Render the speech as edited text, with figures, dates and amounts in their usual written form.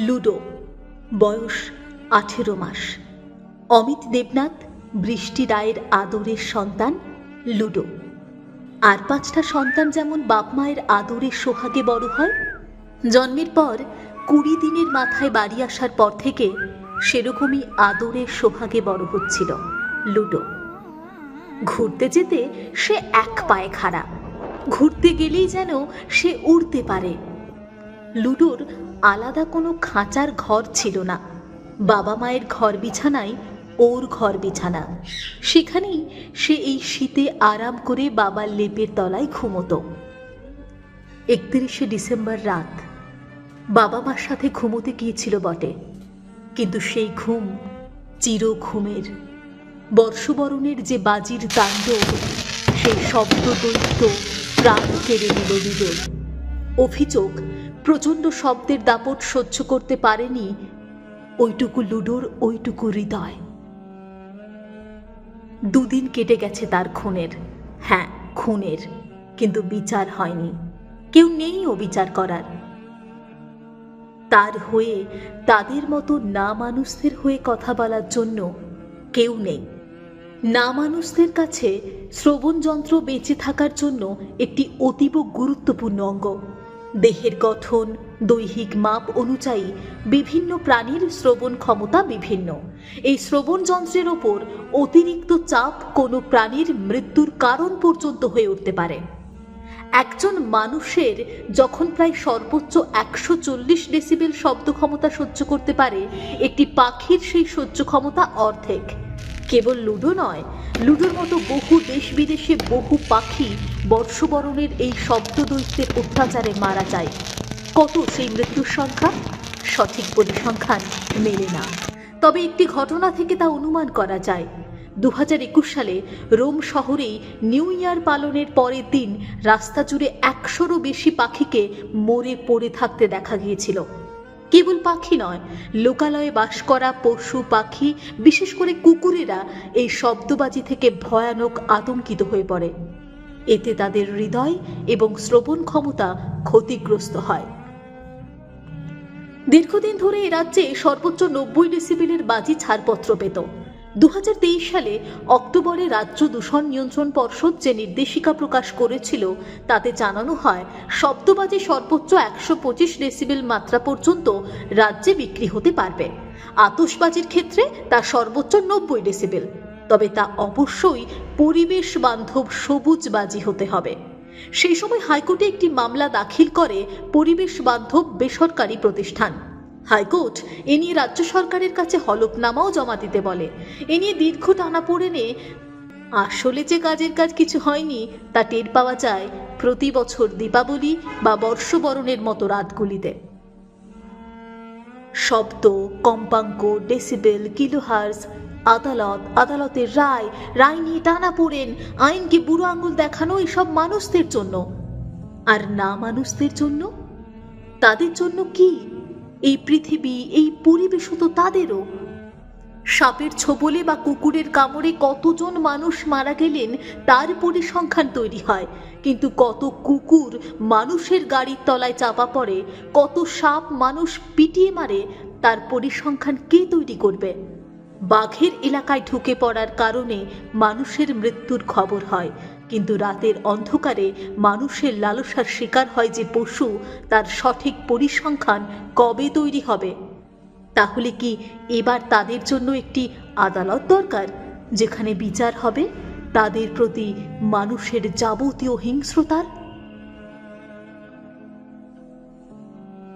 Ludo, বয়স 18 মাস। অমিত দেবনাথ, বৃষ্টি রায়ের আদরের সন্তান লুডো। আর 5টা সন্তান যেমন বাপ মায়ের আদরের সোহাগে বড় হয়, জন্মের পর 20 দিনের মাথায় বাড়ি আসার পর থেকে সেরকমই আদরের সোহাগে বড় হচ্ছিল লুডো। ঘুরতে যেতে সে এক পায়ে খাড়া, ঘুরতে গেলেই যেন সে উড়তে পারে। লুডোর আলাদা কোনো খাঁচার ঘর ছিল না, বাবা মায়ের ঘর বিছানায় ওর ঘর বিছানা। সেখানেই সে এই শীতে আরাম করে বাবার লেপের তলায় ঘুমোতো। 31শে ডিসেম্বর রাত বাবা মার সাথে ঘুমোতে গিয়েছিল বটে, কিন্তু সেই ঘুম চির ঘুমের। বর্ষবরণের যে বাজির তাণ্ডব, সেই শব্দ দৈত্য প্রাণ কেড়ে নিল লুডোর। অভিযোগ, প্রচণ্ড শব্দের দাপট সহ্য করতে পারেনি ওইটুকু লুডোর, ওইটুকু হৃদয়। 2 দিন কেটে গেছে তার খুনের, হ্যাঁ খুনের, কিন্তু বিচার হয়নি। কেউ নেই ও বিচার করার। তার হয়ে, তাদের মতো না মানুষদের হয়ে কথা বলার জন্য কেউ নেই। না মানুষদের কাছে শ্রবণ যন্ত্র বেঁচে থাকার জন্য একটি অতীব গুরুত্বপূর্ণ অঙ্গ। দেহের গঠন, দৈহিক মাপ অনুযায়ী বিভিন্ন প্রাণীর শ্রবণ ক্ষমতা বিভিন্ন। এই শ্রবণ যন্ত্রের ওপর অতিরিক্ত চাপ কোনো প্রাণীর মৃত্যুর কারণ পর্যন্ত হয়ে উঠতে পারে। একজন মানুষের যখন প্রায় সর্বোচ্চ 140 ডেসিবেল শব্দ ক্ষমতা সহ্য করতে পারে, একটি পাখির সেই সহ্য ক্ষমতা অর্ধেক। কেবল লুডো নয়, লুডোর মতো বহু দেশ বিদেশে বহু পাখি বর্ষবরণের এই শব্দ দৈত্যের অত্যাচারে মারা যায়। কত সেই মৃত্যুর সংখ্যা? সঠিক পরিসংখ্যান মেলে না, তবে একটি ঘটনা থেকে তা অনুমান করা যায়। 2021 সালে রোম শহরেই নিউ ইয়ার পালনের পরের দিন রাস্তা জুড়ে 100রও বেশি পাখিকে মরে পড়ে থাকতে দেখা গিয়েছিল। কেবল পাখি নয়, লোকালয়ে বাস করা পশু পাখি, বিশেষ করে কুকুরেরা এই শব্দবাজি থেকে ভয়ানক আতঙ্কিত হয়ে পড়ে। এতে তাদের হৃদয় এবং শ্রবণ ক্ষমতা ক্ষতিগ্রস্ত হয়। দীর্ঘদিন ধরে এ রাজ্যে সর্বোচ্চ 90 ডেসিবেলের বাজি ছাড়পত্র পেত। 2023 সালে অক্টোবরে রাজ্য দূষণ নিয়ন্ত্রণ পর্ষদ যে নির্দেশিকা প্রকাশ করেছিল, তাতে জানানো হয় শব্দবাজি সর্বোচ্চ 125 ডেসিবেল মাত্রা পর্যন্ত রাজ্যে বিক্রি হতে পারবে। আতশবাজির ক্ষেত্রে তা সর্বোচ্চ 90 ডেসিবেল, তবে তা অবশ্যই পরিবেশ বান্ধব সবুজ বাজি হতে হবে। সেই সময় হাইকোর্টে একটি মামলা দাখিল করে পরিবেশ বান্ধব বেসরকারি প্রতিষ্ঠান। হাইকোর্ট এ নিয়ে রাজ্য সরকারের কাছে হলফনামাও জমা দিতে বলে। এ নিয়ে দীর্ঘ টানাপোড়েনে আসলে যে কাজের কাজ কিছু হয়নি তা টের পাওয়া যায় প্রতি বছর দীপাবলি বা বর্ষবরণের মতো রাতগুলিতে। শব্দ, কম্পাঙ্ক, ডেসিবেল, কিলোহার্জ, আদালতের রায় নিয়ে টানাপোড়েন, আইনকে বুড়ো আঙুল দেখানো, এসব মানুষদের জন্য। আর না মানুষদের জন্য? তাদের জন্য কি? এই পৃথিবী, এই পরিবেশও তো তাদেরও। সাপের ছোবলে বা কুকুরের কামড়ে কতজন মানুষ মারা গেলেন তার পরিসংখ্যান তৈরি হয়, কিন্তু কত কুকুর মানুষের গাড়ির তলায় চাপা পড়ে, কত সাপ মানুষ পিটিয়ে মারে, তার পরিসংখ্যান কে তৈরি করবে? বাঘের এলাকায় ঢুকে পড়ার কারণে মানুষের মৃত্যুর খবর হয়, কিন্তু রাতের অন্ধকারে মানুষের লালসার শিকার হয় যে পশু, তার সঠিক পরিসংখ্যান কবে তৈরি হবে? তাহলে কি এবার তাদের জন্য একটি আদালত দরকার, যেখানে বিচার হবে তাদের প্রতি মানুষের যাবতীয় হিংস্রতার?